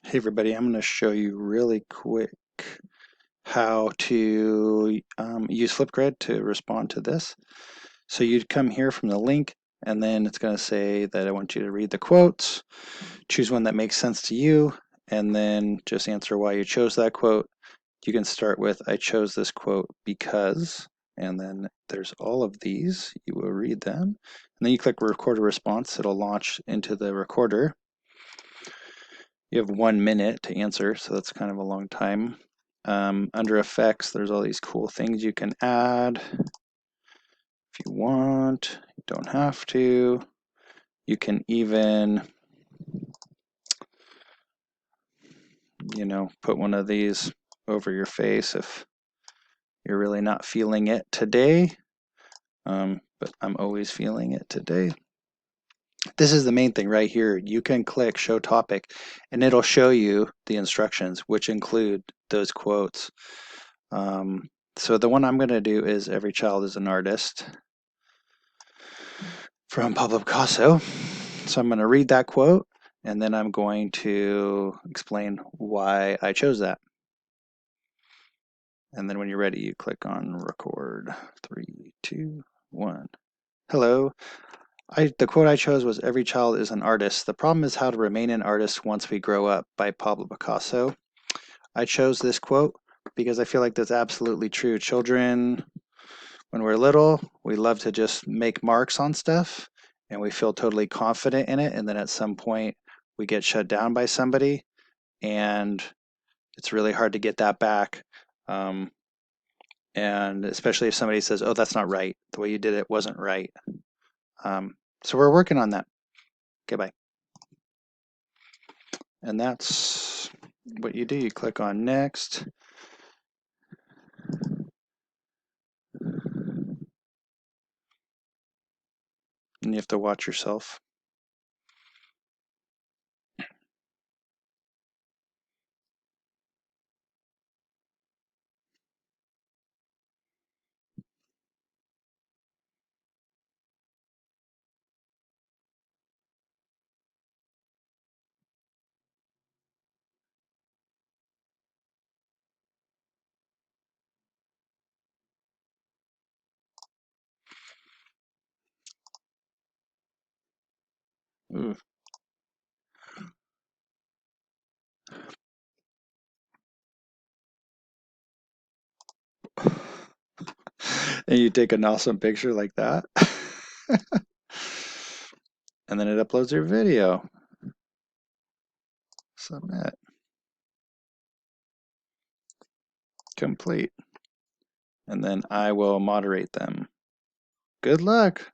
Hey everybody, I'm going to show you really quick how to use Flipgrid to respond to this. So you'd come here from the link, and then it's going to say that I want you to read the quotes, choose one that makes sense to you, and then just answer why you chose that quote. You can start with, I chose this quote because, and then there's all of these. You will read them. And then you click record a response. It'll launch into the recorder. You have 1 minute to answer, so that's kind of a long time. Under effects, there's all these cool things you can add if you want. You don't have to. You can even, put one of these over your face if you're really not feeling it today. But I'm always feeling it today. This is the main thing right here. You can click show topic and it'll show you the instructions, which include those quotes. So the one I'm going to do is Every Child is an Artist from Pablo Picasso. So I'm going to read that quote and then I'm going to explain why I chose that. And then when you're ready, you click on record. 3, 2, 1. Hello. The quote I chose was Every Child is an Artist. The problem is how to remain an artist once we grow up by Pablo Picasso. I chose this quote because I feel like that's absolutely true. Children, when we're little, we love to just make marks on stuff and we feel totally confident in it. And then at some point, we get shut down by somebody and it's really hard to get that back. And especially if somebody says, oh, that's not right. The way you did it wasn't right. So we're working on that. Okay, bye. And that's what you do. You click on next. And you have to watch yourself. Ooh. And you take an awesome picture like that. And then it uploads your video. Submit. Complete. And then I will moderate them. Good luck.